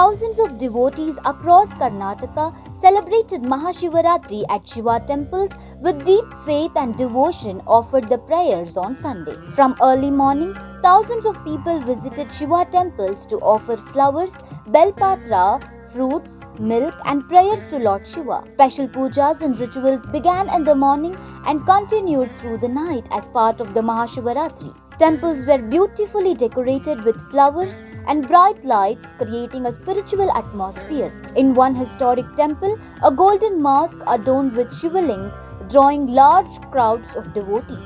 Thousands of devotees across Karnataka celebrated Mahashivaratri at Shiva temples with deep faith and devotion offered the prayers on Sunday. From early morning, thousands of people visited Shiva temples to offer flowers, belpatra, fruits, milk and prayers to Lord Shiva. Special pujas and rituals began in the morning and continued through the night as part of the Mahashivaratri. Temples were beautifully decorated with flowers and bright lights, creating a spiritual atmosphere. In one historic temple, a golden mask adorned with Shivaling, drawing large crowds of devotees.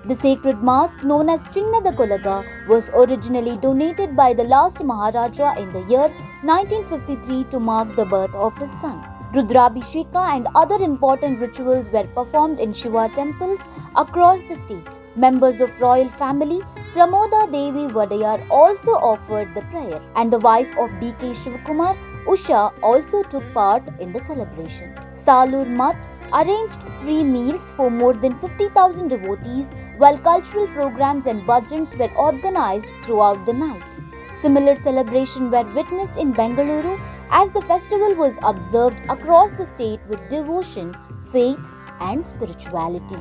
The sacred mask, known as Chinnada Kolaga, was originally donated by the last Maharaja in the year 1953 to mark the birth of his son. Rudrabhisheka and other important rituals were performed in Shiva temples across the state. Members of royal family Pramoda Devi Vadayar also offered the prayer, and the wife of D.K. Shivakumar, Usha, also took part in the celebration. Salur Mutt arranged free meals for more than 50,000 devotees, while cultural programs and bhajans were organized throughout the night. Similar celebrations were witnessed in Bengaluru as the festival was observed across the state with devotion, faith, and spirituality.